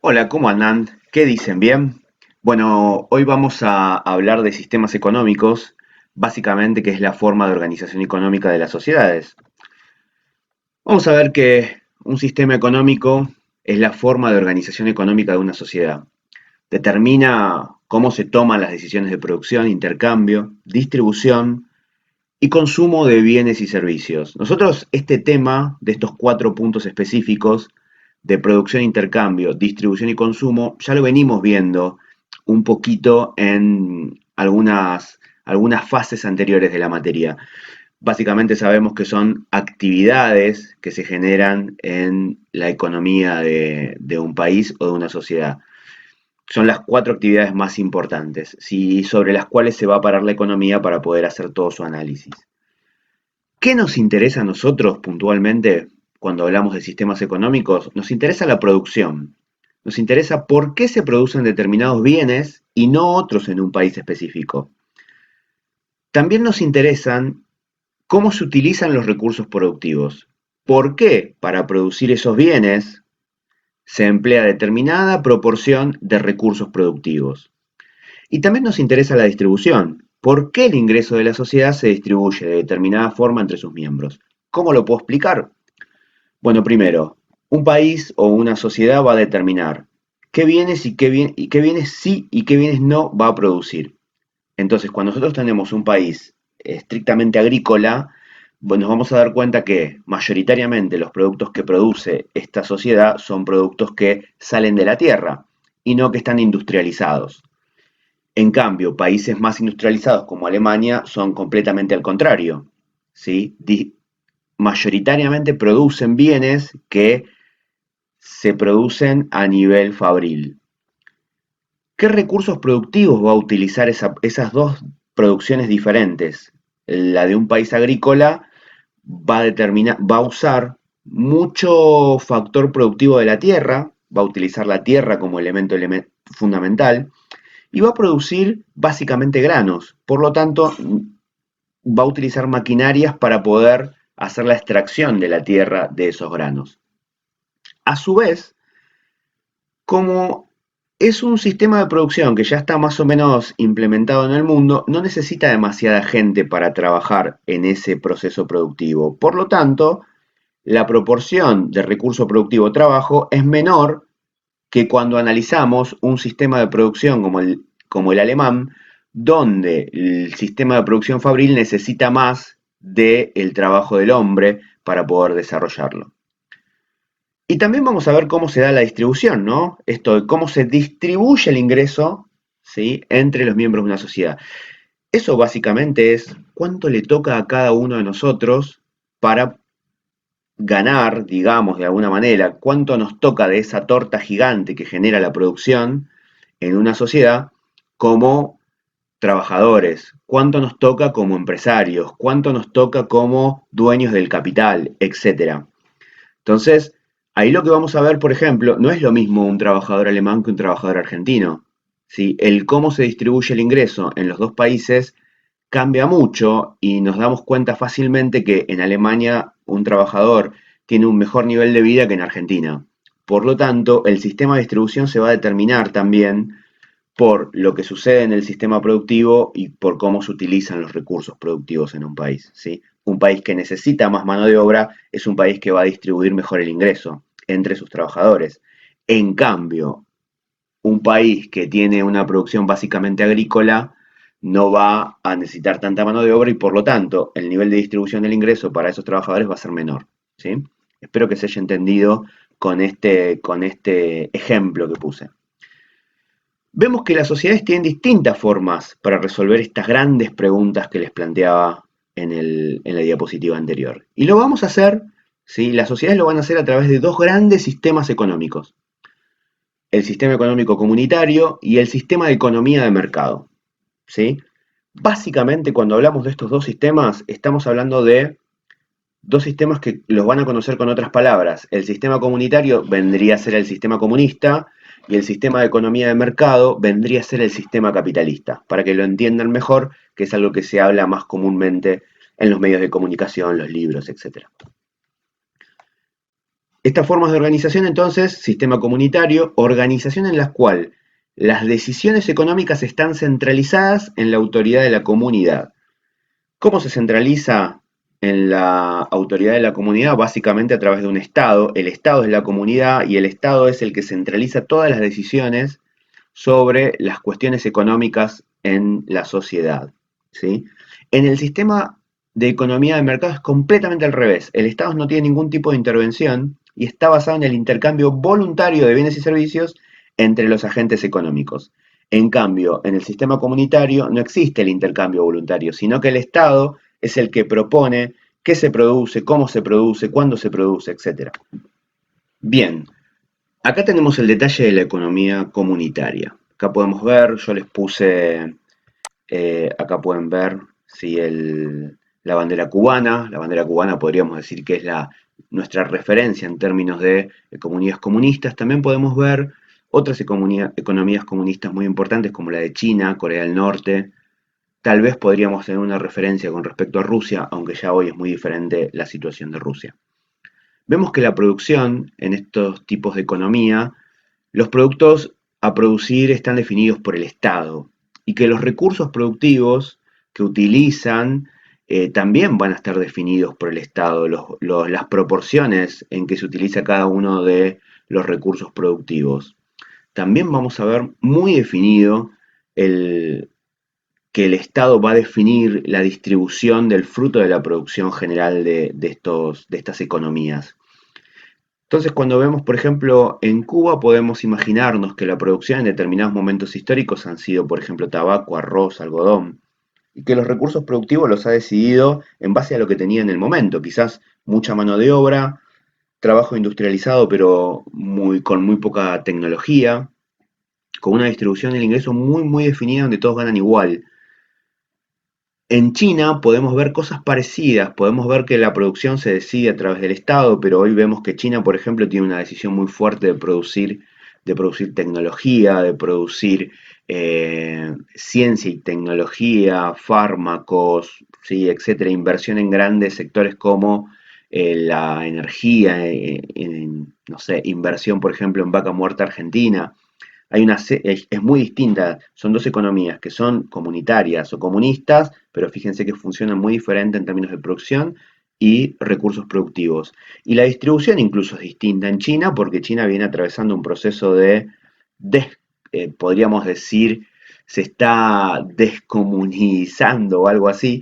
Hola, ¿cómo andan? ¿Qué dicen? ¿Bien? Bueno, hoy vamos a hablar de sistemas económicos, básicamente que es la forma de organización económica de las sociedades. Vamos a ver que un sistema económico es la forma de organización económica de una sociedad. Determina cómo se toman las decisiones de producción, intercambio, distribución y consumo de bienes y servicios. Nosotros este tema de estos cuatro puntos específicos de producción, intercambio, distribución y consumo ya lo venimos viendo un poquito en algunas fases anteriores de la materia. Básicamente sabemos que son actividades que se generan en la economía de un país o de una sociedad. Son las cuatro actividades más importantes, ¿sí? Sobre las cuales se va a parar la economía para poder hacer todo su análisis. ¿Qué nos interesa a nosotros puntualmente cuando hablamos de sistemas económicos? Nos interesa la producción. Nos interesa por qué se producen determinados bienes y no otros en un país específico. También nos interesan cómo se utilizan los recursos productivos. ¿Por qué para producir esos bienes se emplea determinada proporción de recursos productivos? Y también nos interesa la distribución. ¿Por qué el ingreso de la sociedad se distribuye de determinada forma entre sus miembros? ¿Cómo lo puedo explicar? Bueno, primero, un país o una sociedad va a determinar qué bienes y qué bienes sí y qué bienes no va a producir. Entonces, cuando nosotros tenemos un país estrictamente agrícola, bueno, nos vamos a dar cuenta que mayoritariamente los productos que produce esta sociedad son productos que salen de la tierra y no que están industrializados. En cambio, países más industrializados como Alemania son completamente al contrario, ¿sí? Mayoritariamente producen bienes que se producen a nivel fabril. ¿Qué recursos productivos va a utilizar esas dos producciones diferentes? La de un país agrícola va a usar mucho factor productivo de la tierra, va a utilizar la tierra como elemento fundamental y va a producir básicamente granos. Por lo tanto, va a utilizar maquinarias para poder hacer la extracción de la tierra de esos granos. A su vez, como es un sistema de producción que ya está más o menos implementado en el mundo, no necesita demasiada gente para trabajar en ese proceso productivo. Por lo tanto, la proporción de recurso productivo trabajo es menor que cuando analizamos un sistema de producción como el alemán, donde el sistema de producción fabril necesita más del trabajo del hombre para poder desarrollarlo. Y también vamos a ver cómo se da la distribución, ¿no? Esto de cómo se distribuye el ingreso, ¿sí?, entre los miembros de una sociedad. Eso básicamente es cuánto le toca a cada uno de nosotros para ganar, digamos, de alguna manera, cuánto nos toca de esa torta gigante que genera la producción en una sociedad como trabajadores, cuánto nos toca como empresarios, cuánto nos toca como dueños del capital, etcétera. Entonces, ahí lo que vamos a ver, por ejemplo, no es lo mismo un trabajador alemán que un trabajador argentino. ¿Sí? El cómo se distribuye el ingreso en los dos países cambia mucho y nos damos cuenta fácilmente que en Alemania un trabajador tiene un mejor nivel de vida que en Argentina. Por lo tanto, el sistema de distribución se va a determinar también por lo que sucede en el sistema productivo y por cómo se utilizan los recursos productivos en un país, ¿sí? Un país que necesita más mano de obra es un país que va a distribuir mejor el ingreso entre sus trabajadores. En cambio, un país que tiene una producción básicamente agrícola no va a necesitar tanta mano de obra y por lo tanto el nivel de distribución del ingreso para esos trabajadores va a ser menor, ¿sí? Espero que se haya entendido con este ejemplo que puse. Vemos que las sociedades tienen distintas formas para resolver estas grandes preguntas que les planteaba en la diapositiva anterior. Y lo vamos a hacer, ¿sí? Las sociedades lo van a hacer a través de dos grandes sistemas económicos. El sistema económico comunitario y el sistema de economía de mercado, ¿sí? Básicamente, cuando hablamos de estos dos sistemas, estamos hablando de dos sistemas que los van a conocer con otras palabras. El sistema comunitario vendría a ser el sistema comunista y el sistema de economía de mercado vendría a ser el sistema capitalista, para que lo entiendan mejor, que es algo que se habla más comúnmente en los medios de comunicación, los libros, etc. Estas formas de organización, entonces, sistema comunitario, organización en la cual las decisiones económicas están centralizadas en la autoridad de la comunidad. ¿Cómo se centraliza en la autoridad de la comunidad? Básicamente a través de un Estado. El Estado es la comunidad y el Estado es el que centraliza todas las decisiones sobre las cuestiones económicas en la sociedad, ¿sí? En el sistema de economía de mercado es completamente al revés. El Estado no tiene ningún tipo de intervención y está basado en el intercambio voluntario de bienes y servicios entre los agentes económicos. En cambio, en el sistema comunitario no existe el intercambio voluntario, sino que el Estado es el que propone qué se produce, cómo se produce, cuándo se produce, etc. Bien, acá tenemos el detalle de la economía comunitaria. Acá podemos ver, yo les puse, acá pueden ver si la bandera cubana. La bandera cubana podríamos decir que es nuestra referencia en términos de economías comunistas. También podemos ver otras economías comunistas muy importantes como la de China, Corea del Norte. Tal vez podríamos tener una referencia con respecto a Rusia, aunque ya hoy es muy diferente la situación de Rusia. Vemos que la producción en estos tipos de economía, los productos a producir están definidos por el Estado y que los recursos productivos que utilizan también van a estar definidos por el Estado, las proporciones en que se utiliza cada uno de los recursos productivos. También vamos a ver muy definido que el Estado va a definir la distribución del fruto de la producción general de estas economías. Entonces, cuando vemos, por ejemplo, en Cuba, podemos imaginarnos que la producción en determinados momentos históricos han sido, por ejemplo, tabaco, arroz, algodón, y que los recursos productivos los ha decidido en base a lo que tenía en el momento, quizás mucha mano de obra, trabajo industrializado, pero con muy poca tecnología, con una distribución del ingreso muy definida donde todos ganan igual. En China podemos ver cosas parecidas, podemos ver que la producción se decide a través del Estado, pero hoy vemos que China, por ejemplo, tiene una decisión muy fuerte de producir tecnología, de producir ciencia y tecnología, fármacos, ¿sí? Etcétera, inversión en grandes sectores como la energía, no sé, inversión, por ejemplo, en vaca muerta argentina. Es muy distinta, son dos economías que son comunitarias o comunistas, pero fíjense que funcionan muy diferente en términos de producción y recursos productivos. Y la distribución incluso es distinta en China porque China viene atravesando un proceso podríamos decir, se está descomunizando o algo así.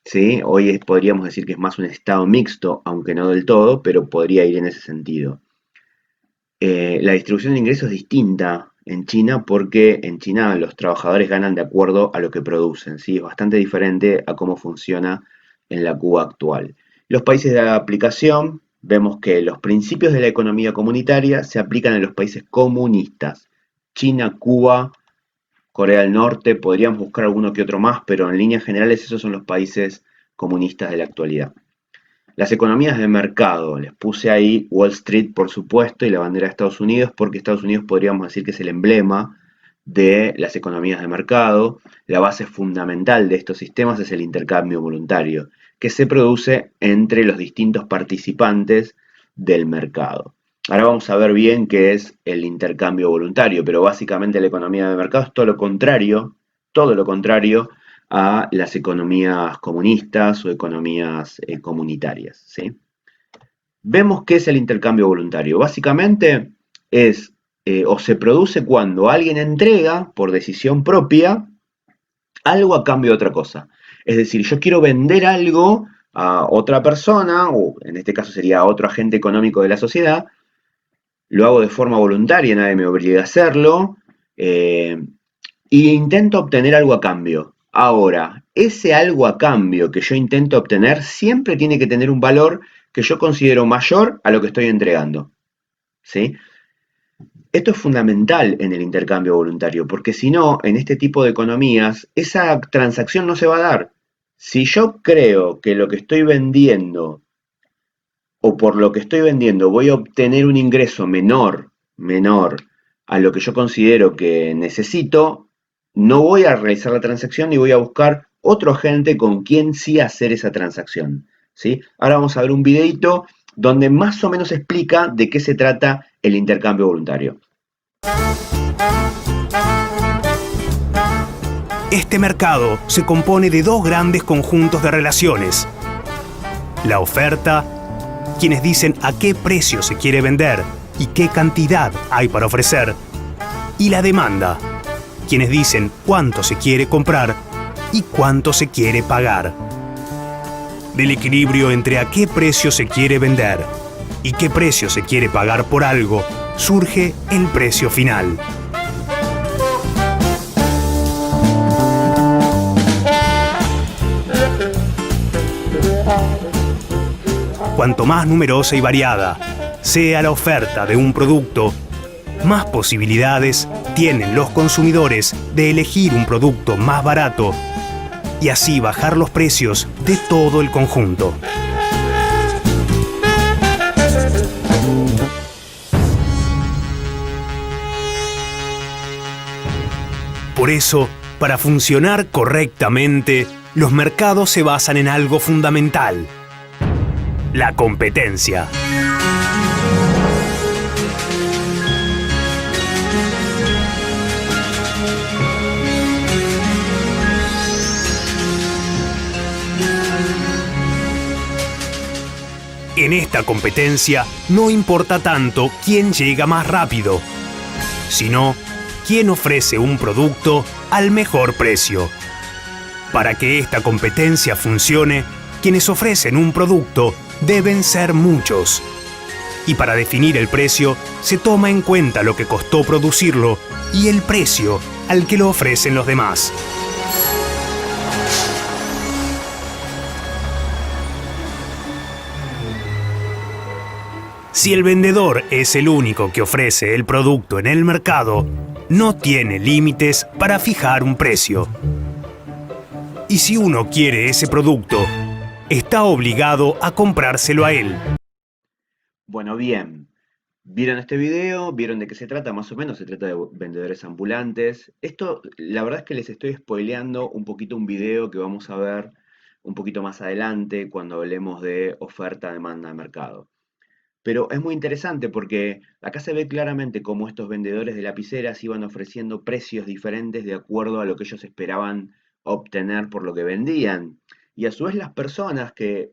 ¿Sí? Hoy podríamos decir que es más un estado mixto, aunque no del todo, pero podría ir en ese sentido. La distribución de ingresos es distinta en China porque en China los trabajadores ganan de acuerdo a lo que producen, ¿sí? Es bastante diferente a cómo funciona en la Cuba actual. Los países de aplicación, vemos que los principios de la economía comunitaria se aplican en los países comunistas. China, Cuba, Corea del Norte, podríamos buscar alguno que otro más, pero en líneas generales esos son los países comunistas de la actualidad. Las economías de mercado, les puse ahí Wall Street por supuesto y la bandera de Estados Unidos porque Estados Unidos podríamos decir que es el emblema de las economías de mercado. La base fundamental de estos sistemas es el intercambio voluntario que se produce entre los distintos participantes del mercado. Ahora vamos a ver bien qué es el intercambio voluntario, pero básicamente la economía de mercado es todo lo contrario a las economías comunistas o economías comunitarias, ¿sí? Vemos qué es el intercambio voluntario. Básicamente es o se produce cuando alguien entrega por decisión propia algo a cambio de otra cosa. Es decir, yo quiero vender algo a otra persona, o en este caso sería a otro agente económico de la sociedad, lo hago de forma voluntaria, nadie me obliga a hacerlo, y intento obtener algo a cambio. Ahora, ese algo a cambio que yo intento obtener siempre tiene que tener un valor que yo considero mayor a lo que estoy entregando. ¿Sí? Esto es fundamental en el intercambio voluntario, porque si no, en este tipo de economías, esa transacción no se va a dar. Si yo creo que lo que estoy vendiendo o por lo que estoy vendiendo voy a obtener un ingreso menor a lo que yo considero que necesito, no voy a realizar la transacción y voy a buscar otro agente con quien sí hacer esa transacción. ¿Sí? Ahora vamos a ver un videito donde más o menos explica de qué se trata el intercambio voluntario. Este mercado se compone de dos grandes conjuntos de relaciones. La oferta, quienes dicen a qué precio se quiere vender y qué cantidad hay para ofrecer. Y la demanda, quienes dicen cuánto se quiere comprar y cuánto se quiere pagar. Del equilibrio entre a qué precio se quiere vender y qué precio se quiere pagar por algo, surge el precio final. Cuanto más numerosa y variada sea la oferta de un producto, más posibilidades tienen los consumidores de elegir un producto más barato y así bajar los precios de todo el conjunto. Por eso, para funcionar correctamente, los mercados se basan en algo fundamental: la competencia. En esta competencia no importa tanto quién llega más rápido, sino quién ofrece un producto al mejor precio. Para que esta competencia funcione, quienes ofrecen un producto deben ser muchos. Y para definir el precio, se toma en cuenta lo que costó producirlo y el precio al que lo ofrecen los demás. Si el vendedor es el único que ofrece el producto en el mercado, no tiene límites para fijar un precio. Y si uno quiere ese producto, está obligado a comprárselo a él. Bueno, bien. ¿Vieron este video? ¿Vieron de qué se trata? Más o menos se trata de vendedores ambulantes. Esto, la verdad es que les estoy spoileando un poquito un video que vamos a ver un poquito más adelante cuando hablemos de oferta, demanda de mercado. Pero es muy interesante porque acá se ve claramente cómo estos vendedores de lapiceras iban ofreciendo precios diferentes de acuerdo a lo que ellos esperaban obtener por lo que vendían. Y a su vez las personas que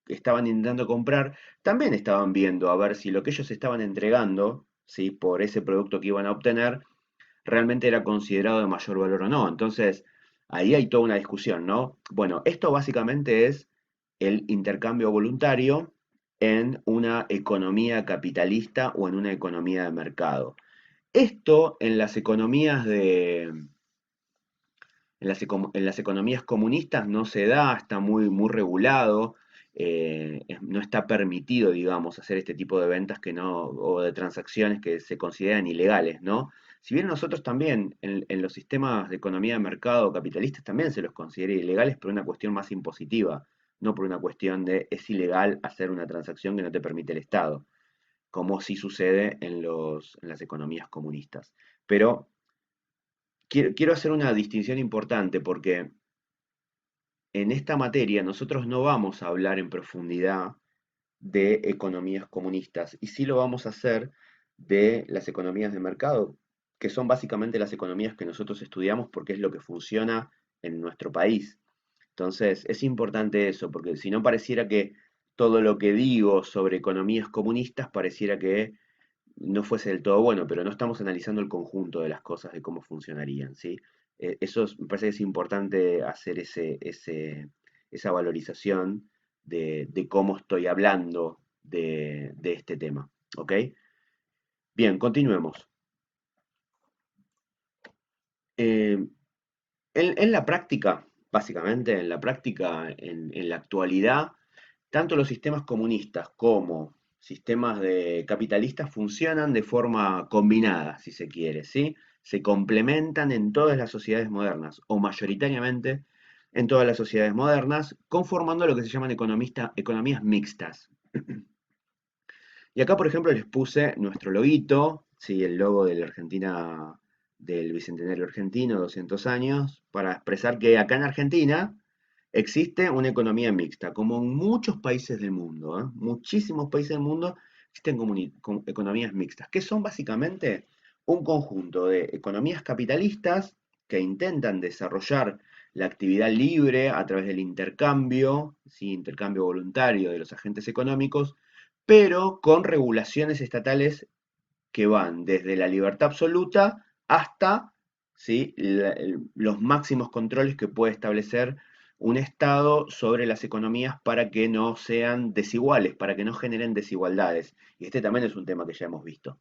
estaban intentando comprar también estaban viendo a ver si lo que ellos estaban entregando, ¿sí? Por ese producto que iban a obtener, realmente era considerado de mayor valor o no. Entonces, ahí hay toda una discusión, ¿no? Bueno, esto básicamente es el intercambio voluntario en una economía capitalista o en una economía de mercado. Esto en las economías en las economías comunistas no se da, está muy regulado, no está permitido, digamos, hacer este tipo de ventas que no, o de transacciones que se consideran ilegales, ¿no? Si bien nosotros también en los sistemas de economía de mercado capitalistas también se los considera ilegales por una cuestión más impositiva, no por una cuestión de es ilegal hacer una transacción que no te permite el Estado, como sí sucede en las economías comunistas. Pero quiero hacer una distinción importante porque en esta materia nosotros no vamos a hablar en profundidad de economías comunistas y sí lo vamos a hacer de las economías de mercado, que son básicamente las economías que nosotros estudiamos porque es lo que funciona en nuestro país. Entonces, es importante eso, porque si no pareciera que todo lo que digo sobre economías comunistas pareciera que no fuese del todo bueno, pero no estamos analizando el conjunto de las cosas, de cómo funcionarían, ¿sí? Me parece que es importante hacer esa valorización de cómo estoy hablando de este tema, ¿ok? Bien, continuemos. Eh, en la práctica, básicamente, en la práctica, en la actualidad, tanto los sistemas comunistas como sistemas de capitalistas funcionan de forma combinada, si se quiere, ¿sí? Se complementan en todas las sociedades modernas, o mayoritariamente en todas las sociedades modernas, conformando lo que se llaman economías mixtas. Y acá, por ejemplo, les puse nuestro loguito, ¿sí? El logo de la Argentina, del Bicentenario argentino, 200 años, para expresar que acá en Argentina Existe una economía mixta, como en muchos países del mundo, ¿eh? Muchísimos países del mundo existen economías mixtas, que son básicamente un conjunto de economías capitalistas que intentan desarrollar la actividad libre a través del intercambio, ¿sí? Intercambio voluntario de los agentes económicos, pero con regulaciones estatales que van desde la libertad absoluta hasta, ¿sí? Los máximos controles que puede establecer un Estado sobre las economías para que no sean desiguales, para que no generen desigualdades. Y este también es un tema que ya hemos visto.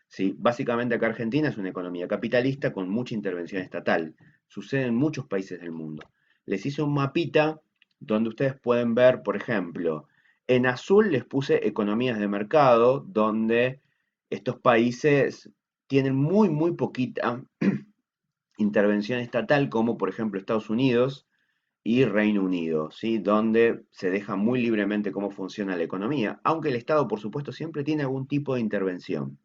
¿Sí? Básicamente acá Argentina es una economía capitalista con mucha intervención estatal. Sucede en muchos países del mundo. Les hice un mapita donde ustedes pueden ver, por ejemplo, en azul les puse economías de mercado, donde estos países tienen muy poquita intervención estatal, como por ejemplo Estados Unidos y Reino Unido, ¿sí? Donde se deja muy libremente cómo funciona la economía, aunque el Estado, por supuesto, siempre tiene algún tipo de intervención.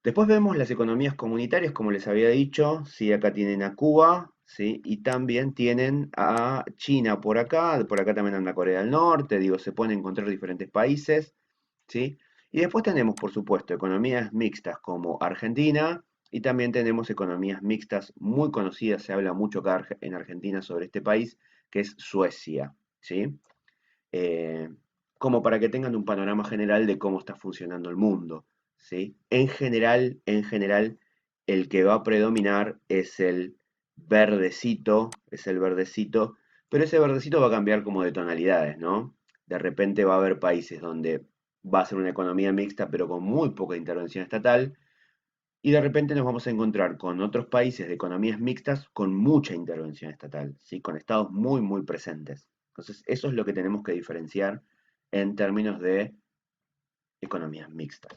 Después vemos las economías comunitarias, como les había dicho, ¿sí? Acá tienen a Cuba, ¿sí? Y también tienen a China por acá también anda Corea del Norte, digo, se pueden encontrar diferentes países, ¿sí? Y después tenemos, por supuesto, economías mixtas como Argentina, y también tenemos economías mixtas muy conocidas, se habla mucho acá en Argentina sobre este país, que es Suecia, ¿sí? eh, como para que tengan un panorama general de cómo está funcionando el mundo, ¿sí? En general, el que va a predominar es el verdecito, pero ese verdecito va a cambiar como de tonalidades, ¿no? De repente va a haber países donde va a ser una economía mixta, pero con muy poca intervención estatal, y de repente nos vamos a encontrar con otros países de economías mixtas con mucha intervención estatal, ¿sí? Con estados muy presentes. Entonces, eso es lo que tenemos que diferenciar en términos de economías mixtas.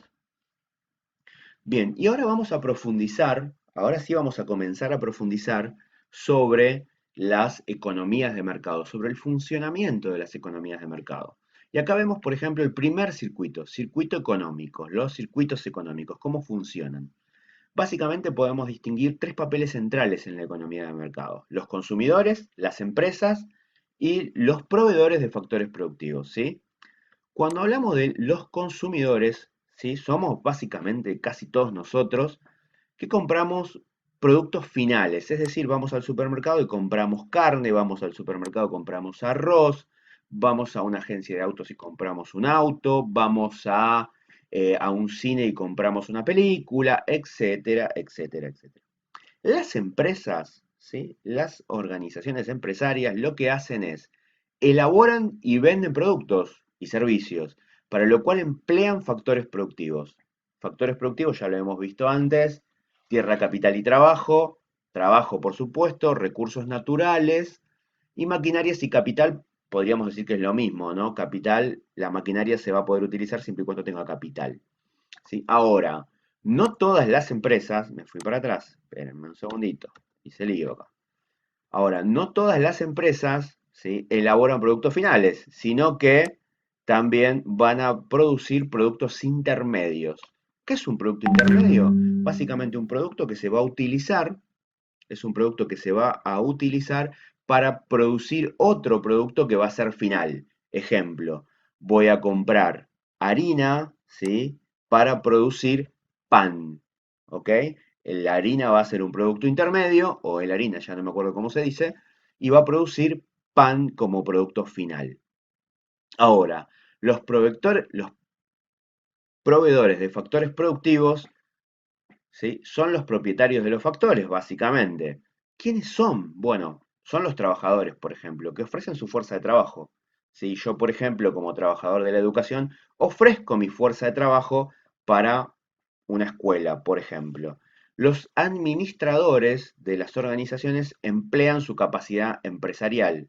Bien, y ahora vamos a profundizar, ahora sí vamos a comenzar a profundizar sobre las economías de mercado, sobre el funcionamiento de las economías de mercado. Y acá vemos, por ejemplo, el primer circuito, circuito económico, los circuitos económicos, cómo funcionan. Básicamente podemos distinguir tres papeles centrales en la economía de mercado: los consumidores, las empresas y los proveedores de factores productivos, ¿sí? Cuando hablamos de los consumidores, ¿sí? Somos básicamente casi todos nosotros que compramos productos finales, es decir, vamos al supermercado y compramos carne, vamos al supermercado y compramos arroz, vamos a una agencia de autos y compramos un auto, vamos a un cine y compramos una película, etcétera, etcétera, etcétera. Las empresas, ¿sí? Las organizaciones empresarias lo que hacen es elaboran y venden productos y servicios, para lo cual emplean factores productivos. Factores productivos ya lo hemos visto antes: tierra, capital y trabajo, trabajo por supuesto, recursos naturales y maquinarias y capital. Podríamos decir que es lo mismo, ¿no? Capital, la maquinaria se va a poder utilizar siempre y cuando tenga capital. ¿Sí? Ahora, no todas las empresas, me fui para atrás, espérenme un segundito, hice lío acá. Ahora, no todas las empresas, ¿sí? elaboran productos finales, sino que también van a producir productos intermedios. ¿Qué es un producto intermedio? Básicamente un producto que se va a utilizar, es un producto que se va a utilizar para producir otro producto que va a ser final. Ejemplo, voy a comprar harina, ¿sí? Para producir pan, ¿ok? La harina va a ser un producto intermedio, o la harina, ya no me acuerdo cómo se dice, y va a producir pan como producto final. Ahora, los proveedores de factores productivos, ¿sí? Son los propietarios de los factores, básicamente. ¿Quiénes son? Bueno, son los trabajadores, por ejemplo, que ofrecen su fuerza de trabajo. Si yo, por ejemplo, como trabajador de la educación, ofrezco mi fuerza de trabajo para una escuela, por ejemplo. Los administradores de las organizaciones emplean su capacidad empresarial.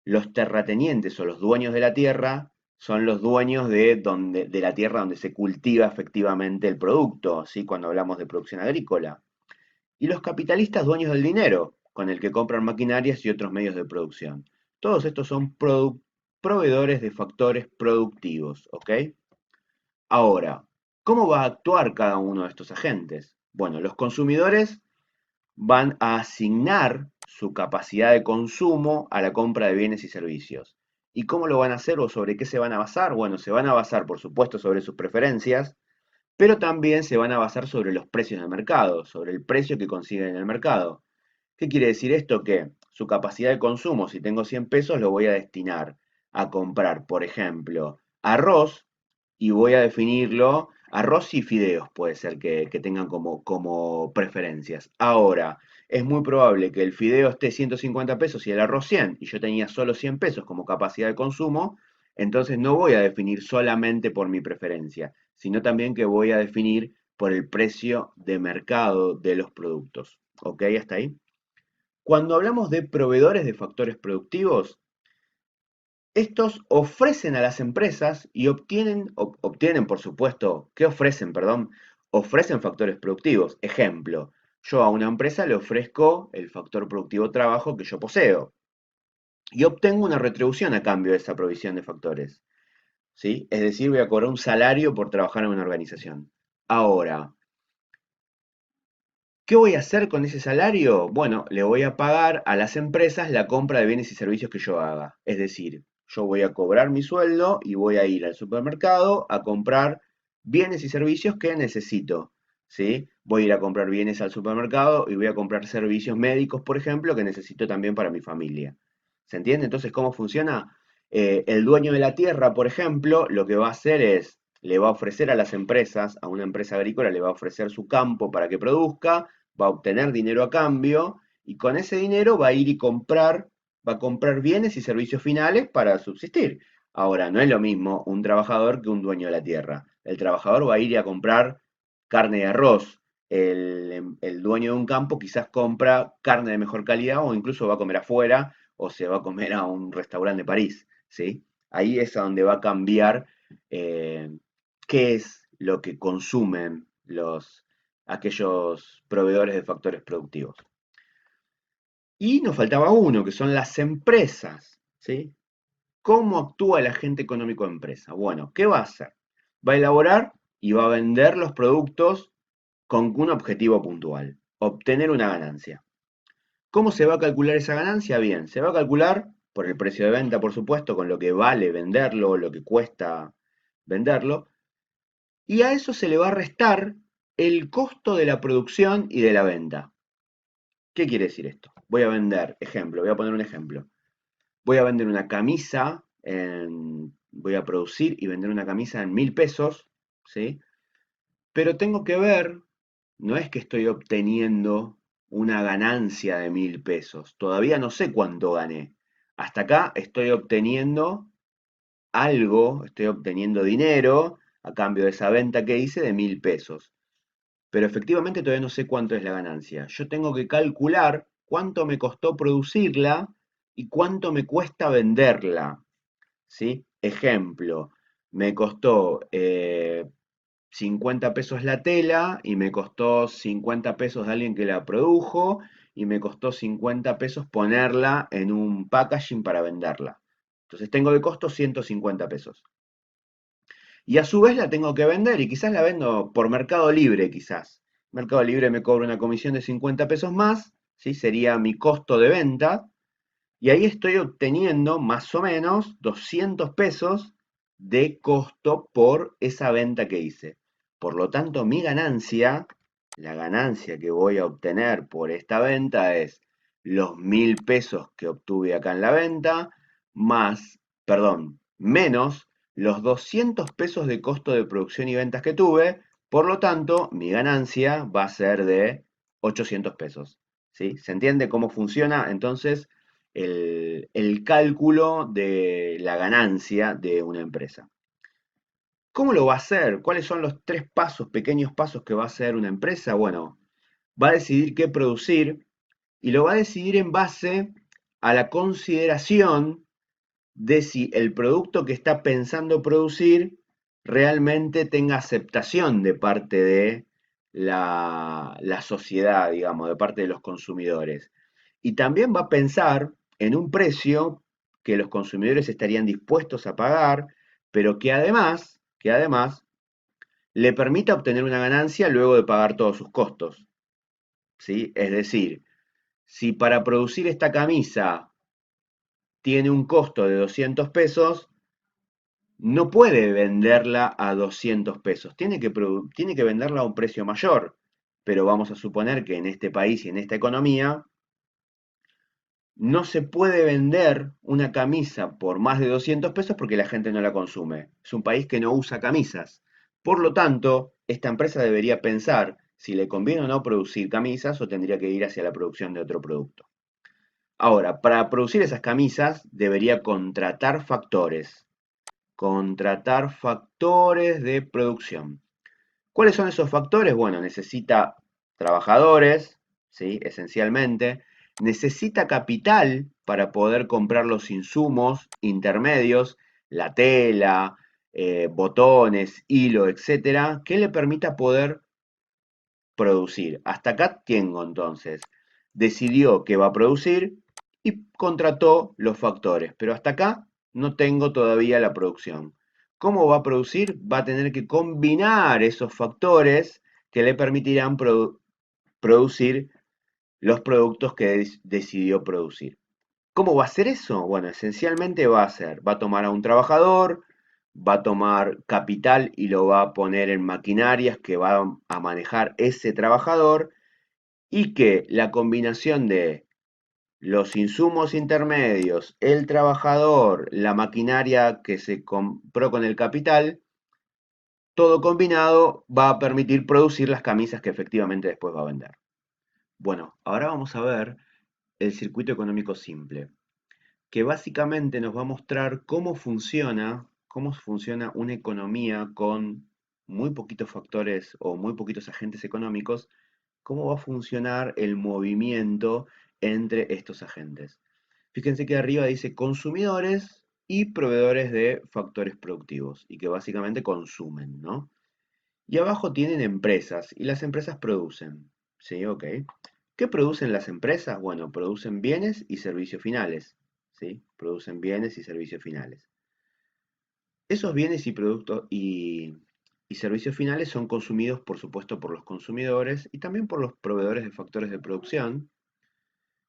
Los terratenientes o los dueños de la tierra son los dueños de la tierra donde se cultiva efectivamente el producto, ¿sí? Cuando hablamos de producción agrícola. Y los capitalistas, dueños del dinero, con el que compran maquinarias y otros medios de producción. Todos estos son proveedores de factores productivos, ¿ok? Ahora, ¿cómo va a actuar cada uno de estos agentes? Bueno, los consumidores van a asignar su capacidad de consumo a la compra de bienes y servicios. ¿Y cómo lo van a hacer o sobre qué se van a basar? Bueno, se van a basar, por supuesto, sobre sus preferencias, pero también se van a basar sobre los precios del mercado, sobre el precio que consiguen en el mercado. ¿Qué quiere decir esto? Que su capacidad de consumo, si tengo 100 pesos, lo voy a destinar a comprar, por ejemplo, arroz y voy a definirlo, arroz y fideos puede ser que tengan como preferencias. Ahora, es muy probable que el fideo esté 150 pesos y el arroz 100 y yo tenía solo 100 pesos como capacidad de consumo, entonces no voy a definir solamente por mi preferencia, sino también que voy a definir por el precio de mercado de los productos. ¿Ok? ¿Hasta ahí? Cuando hablamos de proveedores de factores productivos, estos ofrecen a las empresas y obtienen, por supuesto, ¿qué ofrecen? Perdón, ofrecen factores productivos. Ejemplo, yo a una empresa le ofrezco el factor productivo trabajo que yo poseo y obtengo una retribución a cambio de esa provisión de factores. ¿Sí? Es decir, voy a cobrar un salario por trabajar en una organización. Ahora, ¿qué voy a hacer con ese salario? Bueno, le voy a pagar a las empresas la compra de bienes y servicios que yo haga. Es decir, yo voy a cobrar mi sueldo y voy a ir al supermercado a comprar bienes y servicios que necesito. ¿Sí? Voy a ir a comprar bienes al supermercado y voy a comprar servicios médicos, por ejemplo, que necesito también para mi familia. ¿Se entiende entonces cómo funciona? El dueño de la tierra, por ejemplo, lo que va a hacer es, le va a ofrecer a las empresas, a una empresa agrícola, le va a ofrecer su campo para que produzca, va a obtener dinero a cambio y con ese dinero va a ir y va a comprar bienes y servicios finales para subsistir. Ahora, no es lo mismo un trabajador que un dueño de la tierra. El trabajador va a ir a comprar carne y arroz. El dueño de un campo quizás compra carne de mejor calidad o incluso va a comer afuera o se va a comer a un restaurante de París. ¿Sí? Ahí es a donde va a cambiar eh, qué es lo que consumen aquellos proveedores de factores productivos. Y nos faltaba uno, que son las empresas, ¿sí? ¿Cómo actúa el agente económico de empresa? Bueno, ¿qué va a hacer? Va a elaborar y va a vender los productos con un objetivo puntual, obtener una ganancia. ¿Cómo se va a calcular esa ganancia? Bien, se va a calcular por el precio de venta, por supuesto, con lo que vale venderlo, lo que cuesta venderlo, y a eso se le va a restar el costo de la producción y de la venta. ¿Qué quiere decir esto? Voy a vender, ejemplo, voy a poner un ejemplo. Voy a vender una camisa, voy a producir y vender una camisa en 1.000 pesos, ¿sí? Pero tengo que ver, no es que estoy obteniendo una ganancia de 1.000 pesos, todavía no sé cuánto gané. Hasta acá estoy obteniendo algo, estoy obteniendo dinero a cambio de esa venta que hice de 1.000 pesos. Pero efectivamente todavía no sé cuánto es la ganancia. Yo tengo que calcular cuánto me costó producirla y cuánto me cuesta venderla. ¿Sí? Ejemplo, me costó 50 pesos la tela y me costó 50 pesos de alguien que la produjo y me costó 50 pesos ponerla en un packaging para venderla. Entonces tengo de costo 150 pesos. Y a su vez la tengo que vender y quizás la vendo por Mercado Libre, quizás. Mercado Libre me cobra una comisión de 50 pesos más, ¿sí? Sería mi costo de venta. Y ahí estoy obteniendo más o menos 200 pesos de costo por esa venta que hice. Por lo tanto, mi ganancia, la ganancia que voy a obtener por esta venta es los 1.000 pesos que obtuve acá en la venta, más, perdón, menos los 200 pesos de costo de producción y ventas que tuve. Por lo tanto, mi ganancia va a ser de 800 pesos. ¿Sí? ¿Se entiende cómo funciona entonces el cálculo de la ganancia de una empresa? ¿Cómo lo va a hacer? ¿Cuáles son los tres pasos, pequeños pasos que va a hacer una empresa? Bueno, va a decidir qué producir y lo va a decidir en base a la consideración de si el producto que está pensando producir realmente tenga aceptación de parte de la sociedad, digamos, de parte de los consumidores. Y también va a pensar en un precio que los consumidores estarían dispuestos a pagar, pero que además le permita obtener una ganancia luego de pagar todos sus costos. ¿Sí? Es decir, Si para producir esta camisa tiene un costo de 200 pesos, no puede venderla a 200 pesos, tiene que venderla a un precio mayor. Pero vamos a suponer que en este país y en esta economía no se puede vender una camisa por más de 200 pesos porque la gente no la consume. Es un país que no usa camisas. Por lo tanto, esta empresa debería pensar si le conviene o no producir camisas o tendría que ir hacia la producción de otro producto. Ahora, para producir esas camisas debería contratar factores de producción. ¿Cuáles son esos factores? Bueno, necesita trabajadores, ¿sí? Esencialmente. Necesita capital para poder comprar los insumos intermedios, la tela, botones, hilo, etcétera, que le permita poder producir. Hasta acá tengo entonces. Decidió que va a producir y contrató los factores, pero hasta acá no tengo todavía la producción. ¿Cómo va a producir? Va a tener que combinar esos factores que le permitirán producir los productos que decidió producir. ¿Cómo va a hacer eso? Bueno, esencialmente va a tomar a un trabajador, va a tomar capital y lo va a poner en maquinarias que va a manejar ese trabajador y que la combinación de los insumos intermedios, el trabajador, la maquinaria que se compró con el capital, todo combinado va a permitir producir las camisas que efectivamente después va a vender. Bueno, ahora vamos a ver el circuito económico simple, que básicamente nos va a mostrar cómo funciona una economía con muy poquitos factores o muy poquitos agentes económicos, cómo va a funcionar el movimiento entre estos agentes. Fíjense que arriba dice consumidores y proveedores de factores productivos y que básicamente consumen, ¿no? Y abajo tienen empresas y las empresas producen, ¿sí? Ok. ¿Qué producen las empresas? Bueno, producen bienes y servicios finales, ¿sí? Producen bienes y servicios finales. Esos bienes y productos y servicios finales son consumidos, por supuesto, por los consumidores y también por los proveedores de factores de producción,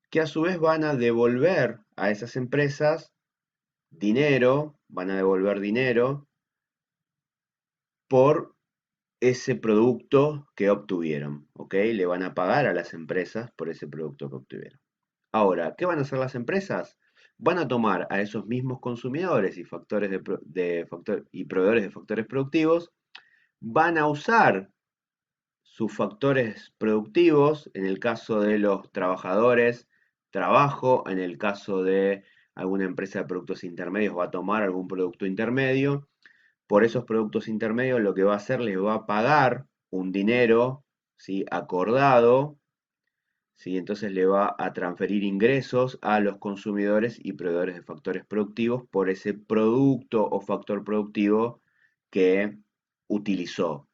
que a su vez van a devolver a esas empresas dinero, van a devolver dinero por ese producto que obtuvieron, ¿ok? Le van a pagar a las empresas por ese producto que obtuvieron. Ahora, ¿qué van a hacer las empresas? Van a tomar a esos mismos consumidores y factores y proveedores de factores productivos, van a usar sus factores productivos, en el caso de los trabajadores, trabajo, en el caso de alguna empresa de productos intermedios va a tomar algún producto intermedio, por esos productos intermedios lo que va a hacer les va a pagar un dinero, ¿sí? Acordado, ¿sí? Entonces le va a transferir ingresos a los consumidores y proveedores de factores productivos por ese producto o factor productivo que utilizó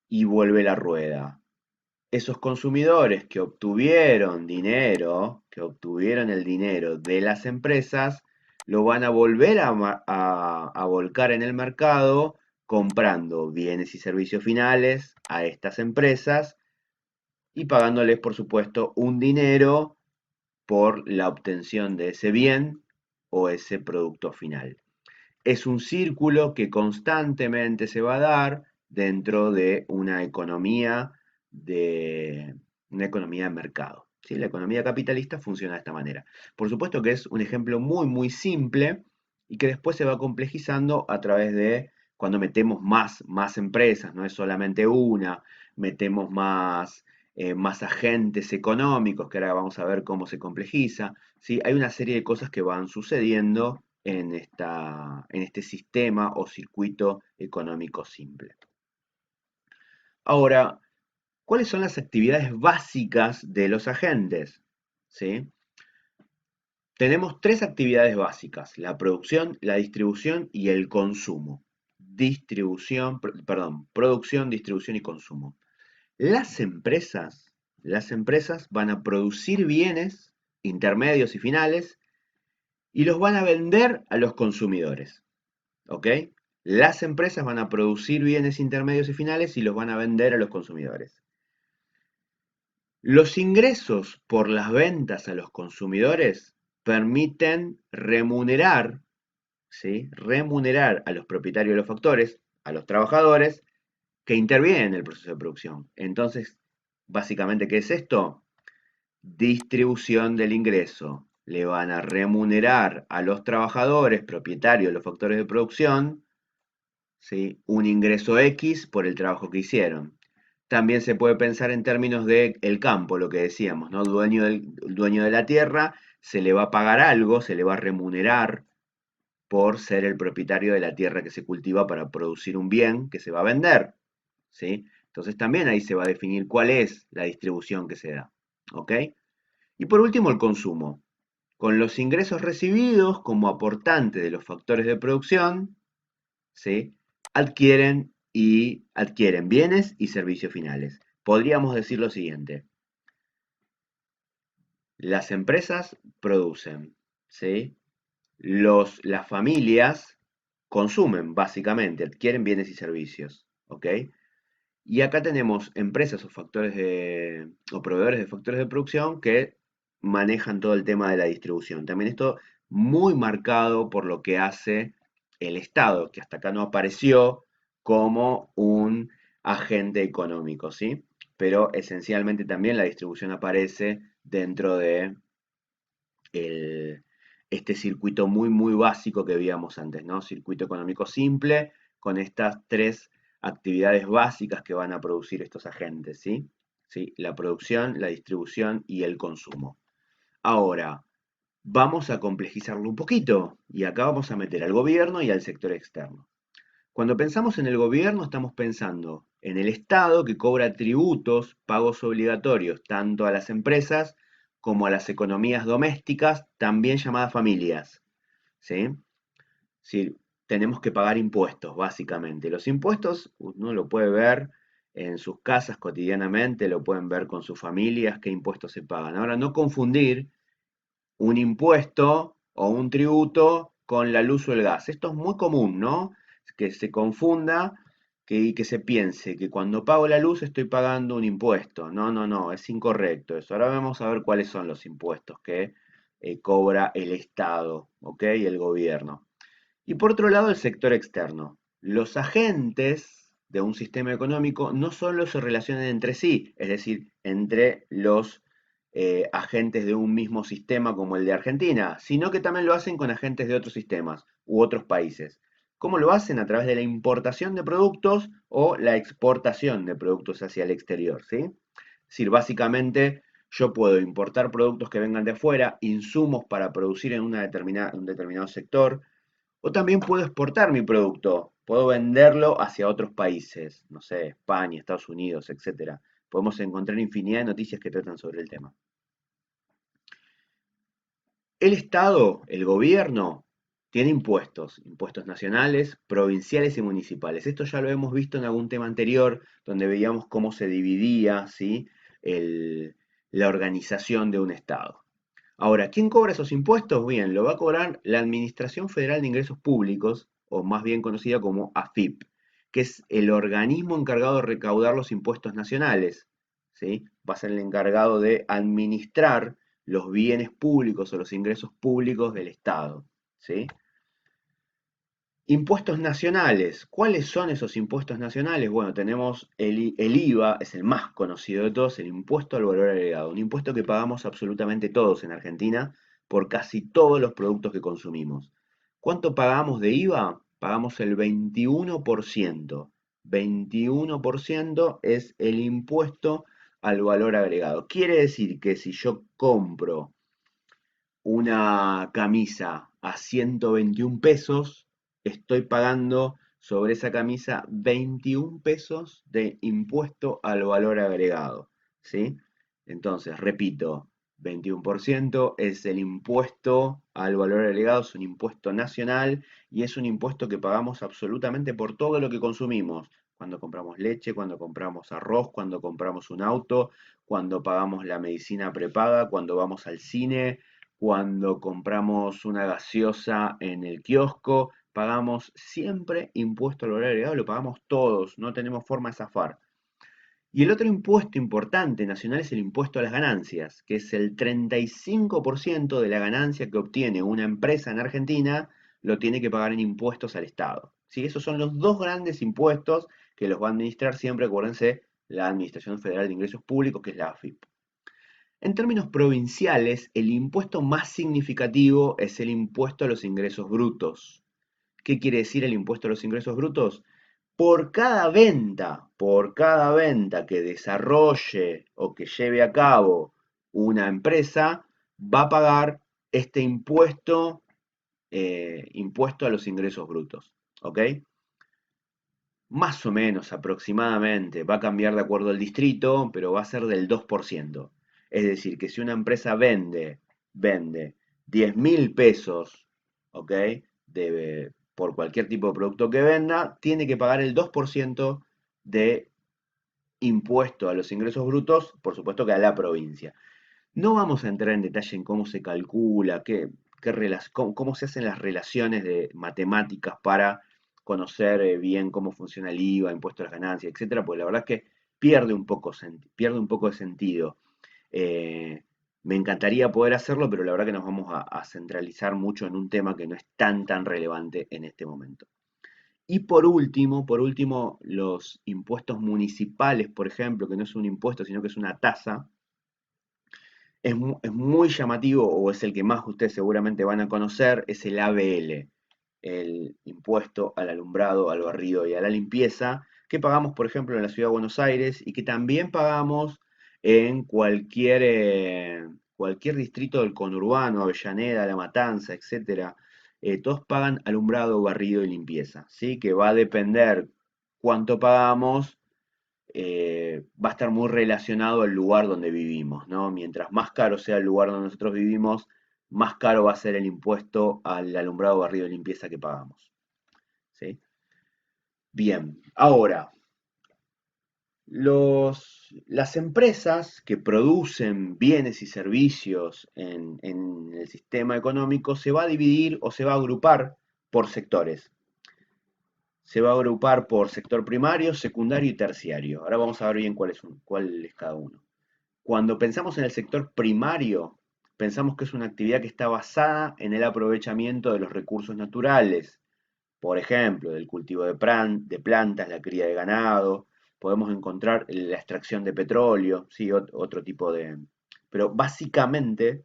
y vuelve la rueda. Esos consumidores que obtuvieron el dinero de las empresas, lo van a volver a volcar en el mercado comprando bienes y servicios finales a estas empresas y pagándoles, por supuesto, un dinero por la obtención de ese bien o ese producto final. Es un círculo que constantemente se va a dar dentro de de una economía de mercado. ¿Sí? La economía capitalista funciona de esta manera. Por supuesto que es un ejemplo muy simple y que después se va complejizando a través de cuando metemos más empresas, no es solamente una, metemos más agentes económicos, que ahora vamos a ver cómo se complejiza. ¿Sí? Hay una serie de cosas que van sucediendo en este sistema o circuito económico simple. Ahora, ¿cuáles son las actividades básicas de los agentes? ¿Sí? Tenemos tres actividades básicas: la producción, la distribución y el consumo. Producción, distribución y consumo. Las empresas van a producir bienes intermedios y finales y los van a vender a los consumidores. ¿Ok? Las empresas van a producir bienes intermedios y finales y los van a vender a los consumidores. Los ingresos por las ventas a los consumidores permiten remunerar, ¿sí? Remunerar a los propietarios de los factores, a los trabajadores que intervienen en el proceso de producción. Entonces, básicamente, ¿qué es esto? Distribución del ingreso. Le van a remunerar a los trabajadores, propietarios de los factores de producción, ¿sí? Un ingreso X por el trabajo que hicieron. También se puede pensar en términos de el campo, lo que decíamos, ¿no? Dueño de la tierra, se le va a pagar algo, se le va a remunerar por ser el propietario de la tierra que se cultiva para producir un bien que se va a vender, ¿sí? Entonces también ahí se va a definir cuál es la distribución que se da, ¿ok? Y por último, el consumo. Con los ingresos recibidos como aportante de los factores de producción, ¿sí? Adquieren bienes y servicios finales. Podríamos decir lo siguiente: las empresas producen, ¿sí? Las familias consumen, básicamente, adquieren bienes y servicios, ¿ok? Y acá tenemos empresas o proveedores de factores de producción que manejan todo el tema de la distribución. También esto muy marcado por lo que hace el Estado, que hasta acá no apareció como un agente económico, ¿sí? Pero esencialmente también la distribución aparece dentro de el- este circuito muy básico que veíamos antes, ¿no? Circuito económico simple con estas tres actividades básicas que van a producir estos agentes, ¿sí? ¿Sí? La producción, la distribución y el consumo. Ahora, vamos a complejizarlo un poquito y acá vamos a meter al gobierno y al sector externo. Cuando pensamos en el gobierno, estamos pensando en el Estado que cobra tributos, pagos obligatorios, tanto a las empresas como a las economías domésticas, también llamadas familias. ¿Sí? Sí, tenemos que pagar impuestos, básicamente. Los impuestos uno lo puede ver en sus casas cotidianamente, lo pueden ver con sus familias, qué impuestos se pagan. Ahora, no confundir un impuesto o un tributo con la luz o el gas. Esto es muy común, ¿no? Que se confunda y que se piense que cuando pago la luz estoy pagando un impuesto. No, es incorrecto eso. Ahora vamos a ver cuáles son los impuestos que cobra el Estado, ¿ok? Y el gobierno. Y por otro lado, el sector externo. Los agentes de un sistema económico no solo se relacionan entre sí, es decir, entre los agentes de un mismo sistema como el de Argentina, sino que también lo hacen con agentes de otros sistemas u otros países. ¿Cómo lo hacen? A través de la importación de productos o la exportación de productos hacia el exterior, ¿sí? Es decir, básicamente yo puedo importar productos que vengan de afuera, insumos para producir en un determinado sector, o también puedo exportar mi producto, puedo venderlo hacia otros países, no sé, España, Estados Unidos, etcétera. Podemos encontrar infinidad de noticias que tratan sobre el tema. El Estado, el gobierno, tiene impuestos, impuestos nacionales, provinciales y municipales. Esto ya lo hemos visto en algún tema anterior, donde veíamos cómo se dividía, ¿sí? el- la organización de un Estado. Ahora, ¿quién cobra esos impuestos? Bien, lo va a cobrar la Administración Federal de Ingresos Públicos, o más bien conocida como AFIP, que es el organismo encargado de recaudar los impuestos nacionales, ¿sí? Va a ser el encargado de administrar los bienes públicos o los ingresos públicos del Estado, ¿sí? Impuestos nacionales. ¿Cuáles son esos impuestos nacionales? Bueno, tenemos el IVA, es el más conocido de todos, el impuesto al valor agregado, un impuesto que pagamos absolutamente todos en Argentina por casi todos los productos que consumimos. ¿Cuánto pagamos de IVA? Pagamos el 21%. 21% es el impuesto al valor agregado. Quiere decir que si yo compro una camisa a 121 pesos, estoy pagando sobre esa camisa 21 pesos de impuesto al valor agregado, ¿sí? Entonces, repito, 21% es el impuesto al valor agregado, es un impuesto nacional y es un impuesto que pagamos absolutamente por todo lo que consumimos. Cuando compramos leche, cuando compramos arroz, cuando compramos un auto, cuando pagamos la medicina prepaga, cuando vamos al cine, cuando compramos una gaseosa en el kiosco, pagamos siempre impuesto al valor agregado, lo pagamos todos, no tenemos forma de zafar. Y el otro impuesto importante nacional es el impuesto a las ganancias, que es el 35% de la ganancia que obtiene una empresa en Argentina, lo tiene que pagar en impuestos al Estado. ¿Sí? Esos son los dos grandes impuestos que los va a administrar siempre, acuérdense, la Administración Federal de Ingresos Públicos, que es la AFIP. En términos provinciales, el impuesto más significativo es el impuesto a los ingresos brutos. ¿Qué quiere decir el impuesto a los ingresos brutos? Por cada venta que desarrolle o que lleve a cabo una empresa, va a pagar este impuesto a los ingresos brutos. ¿Ok? Más o menos, aproximadamente, va a cambiar de acuerdo al distrito, pero va a ser del 2%. Es decir, que si una empresa vende 10.000 pesos, ¿ok? Por cualquier tipo de producto que venda, tiene que pagar el 2% de impuesto a los ingresos brutos, por supuesto que a la provincia. No vamos a entrar en detalle en cómo se calcula, cómo se hacen las relaciones de matemáticas para conocer bien cómo funciona el IVA, impuesto a las ganancias, etcétera, porque la verdad es que pierde un poco de sentido. Eh, Me encantaría poder hacerlo, pero la verdad que nos vamos a centralizar mucho en un tema que no es tan relevante en este momento. Y por último, los impuestos municipales, por ejemplo, que no es un impuesto, sino que es una tasa, es muy llamativo, o es el que más ustedes seguramente van a conocer, es el ABL, el impuesto al alumbrado, al barrido y a la limpieza, que pagamos, por ejemplo, en la Ciudad de Buenos Aires y que también pagamos en cualquier distrito del conurbano, Avellaneda, La Matanza, etcétera. Todos pagan alumbrado, barrido y limpieza, ¿sí? Que va a depender cuánto pagamos, va a estar muy relacionado al lugar donde vivimos, ¿no? Mientras más caro sea el lugar donde nosotros vivimos, más caro va a ser el impuesto al alumbrado, barrido y limpieza que pagamos. ¿Sí? Bien, ahora, las empresas que producen bienes y servicios en el sistema económico se va a dividir o se va a agrupar por sectores. Se va a agrupar por sector primario, secundario y terciario. Ahora vamos a ver bien cuál es cada uno. Cuando pensamos en el sector primario, pensamos que es una actividad que está basada en el aprovechamiento de los recursos naturales, por ejemplo, del cultivo de plantas, la cría de ganado, podemos encontrar la extracción de petróleo, sí, otro tipo de... Pero básicamente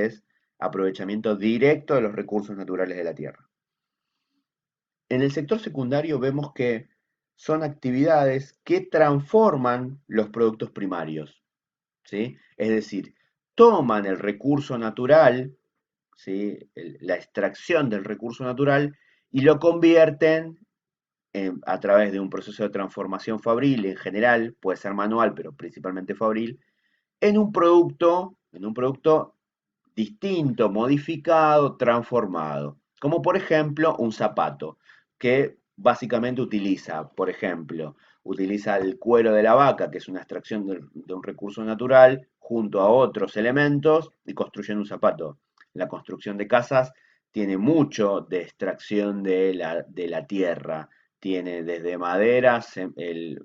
es aprovechamiento directo de los recursos naturales de la tierra. En el sector secundario vemos que son actividades que transforman los productos primarios. ¿Sí? Es decir, toman el recurso natural, ¿sí? La extracción del recurso natural y lo convierten a través de un proceso de transformación fabril en general, puede ser manual, pero principalmente fabril, en un producto distinto, modificado, transformado. Como por ejemplo un zapato, que básicamente utiliza el cuero de la vaca, que es una extracción de un recurso natural, junto a otros elementos y construyen un zapato. La construcción de casas tiene mucho de extracción de la tierra. Tiene desde madera,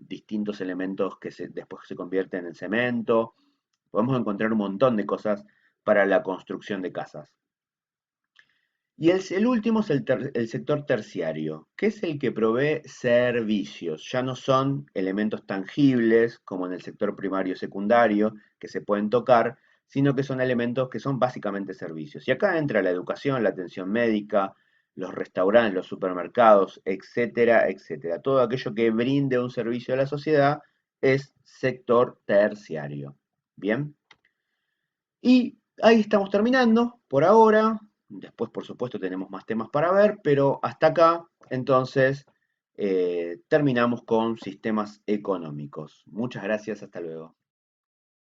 distintos elementos que después se convierten en cemento. Podemos encontrar un montón de cosas para la construcción de casas. Y el último es el sector terciario, que es el que provee servicios. Ya no son elementos tangibles como en el sector primario y secundario que se pueden tocar, sino que son elementos que son básicamente servicios. Y acá entra la educación, la atención médica, los restaurantes, los supermercados, etcétera, etcétera. Todo aquello que brinde un servicio a la sociedad es sector terciario. Bien. Y ahí estamos terminando por ahora. Después, por supuesto, tenemos más temas para ver, pero hasta acá, entonces, terminamos con sistemas económicos. Muchas gracias, hasta luego.